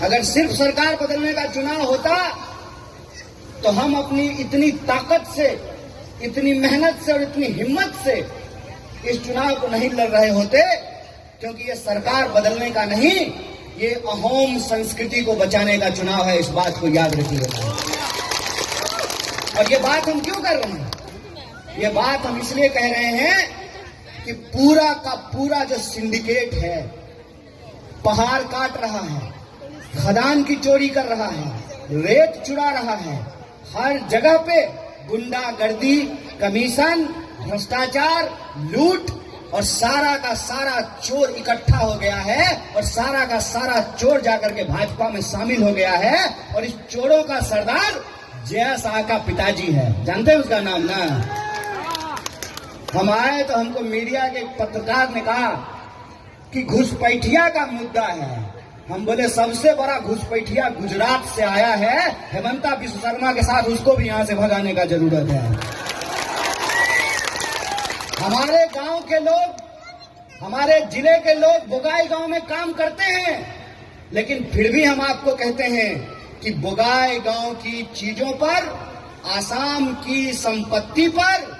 अगर सिर्फ सरकार बदलने का चुनाव होता तो हम अपनी इतनी ताकत से, इतनी मेहनत से और इतनी हिम्मत से इस चुनाव को नहीं लड़ रहे होते, क्योंकि ये सरकार बदलने का नहीं, ये अहोम संस्कृति को बचाने का चुनाव है। इस बात को याद रखिएगा। और ये बात हम क्यों कर रहे हैं? ये बात हम इसलिए कह रहे हैं कि पूरा का पूरा जो सिंडिकेट है, पहाड़ काट रहा है, खदान की चोरी कर रहा है, रेत चुरा रहा है, हर जगह पे गुंडागर्दी, कमीशन, भ्रष्टाचार, लूट और सारा का सारा चोर इकट्ठा हो गया है और सारा का सारा चोर जाकर के भाजपा में शामिल हो गया है। और इस चोरों का सरदार जय शाह का पिताजी है, जानते हैं उसका नाम ना? हम आए तो हमको मीडिया के पत्रकार ने कहा कि घुसपैठिया का मुद्दा है। हम बोले सबसे बड़ा घुसपैठिया गुजरात से आया है, हेमंता बिश्व शर्मा के साथ उसको भी यहां से भगाने का जरूरत है। हमारे गांव के लोग, हमारे जिले के लोग बोगाई गांव में काम करते हैं, लेकिन फिर भी हम आपको कहते हैं कि बोगाई गांव की चीजों पर, आसाम की संपत्ति पर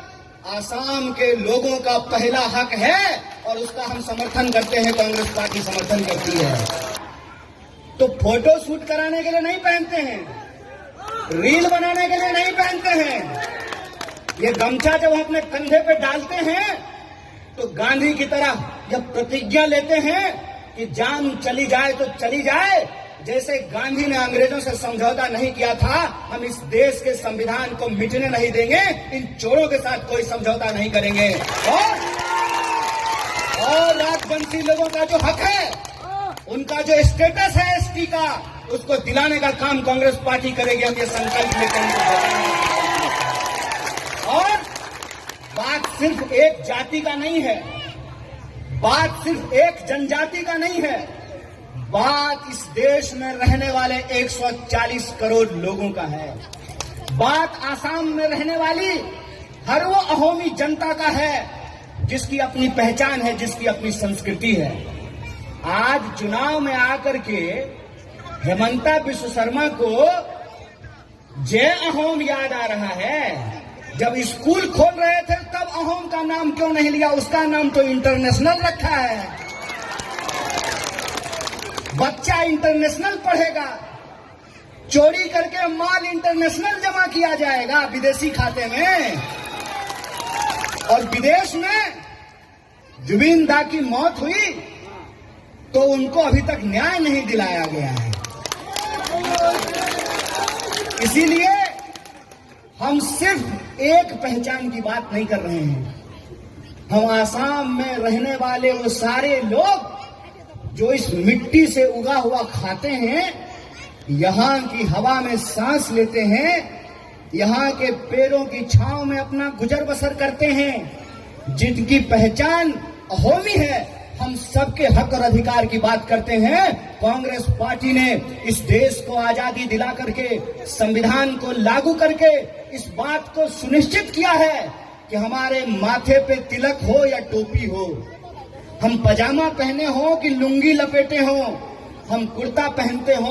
आसाम के लोगों का पहला हक है और उसका हम समर्थन करते हैं। कांग्रेस पार्टी समर्थन करती है। तो फोटो शूट कराने के लिए नहीं पहनते हैं, रील बनाने के लिए नहीं पहनते हैं। ये गमछा जब हम अपने कंधे पे डालते हैं तो गांधी की तरह जब प्रतिज्ञा लेते हैं कि जान चली जाए तो चली जाए, जैसे गांधी ने अंग्रेजों से समझौता नहीं किया था, हम इस देश के संविधान को मिटने नहीं देंगे, इन चोरों के साथ कोई समझौता नहीं करेंगे। और राजवंशी लोगों का जो हक है, उनका जो स्टेटस है एसटी का, उसको दिलाने का काम कांग्रेस पार्टी करेगी। हम ये संकल्प लेते हैं। और बात सिर्फ एक जाति का नहीं है, बात सिर्फ एक जनजाति का नहीं है, बात इस देश में रहने वाले 140 करोड़ लोगों का है। बात आसाम में रहने वाली हर वो अहोमी जनता का है जिसकी अपनी पहचान है, जिसकी अपनी संस्कृति है। आज चुनाव में आकर के हेमंता बिश्व शर्मा को जय अहोम याद आ रहा है। जब स्कूल खोल रहे थे तब अहोम का नाम क्यों नहीं लिया? उसका नाम तो इंटरनेशनल रखा है। बच्चा इंटरनेशनल पढ़ेगा, चोरी करके माल इंटरनेशनल जमा किया जाएगा विदेशी खाते में। और विदेश में जुबिन दा की मौत हुई तो उनको अभी तक न्याय नहीं दिलाया गया है। इसीलिए हम सिर्फ एक पहचान की बात नहीं कर रहे हैं, हम आसाम में रहने वाले वो सारे लोग जो इस मिट्टी से उगा हुआ खाते हैं, यहाँ की हवा में सांस लेते हैं, यहाँ के पेड़ों की छांव में अपना गुजर बसर करते हैं, जिनकी पहचान अहोमी है, हम सबके हक और अधिकार की बात करते हैं। कांग्रेस पार्टी ने इस देश को आजादी दिला करके, संविधान को लागू करके इस बात को सुनिश्चित किया है कि हमारे माथे पे तिलक हो या टोपी हो, हम पजामा पहने हो कि लुंगी लपेटे हो, हम कुर्ता पहनते हो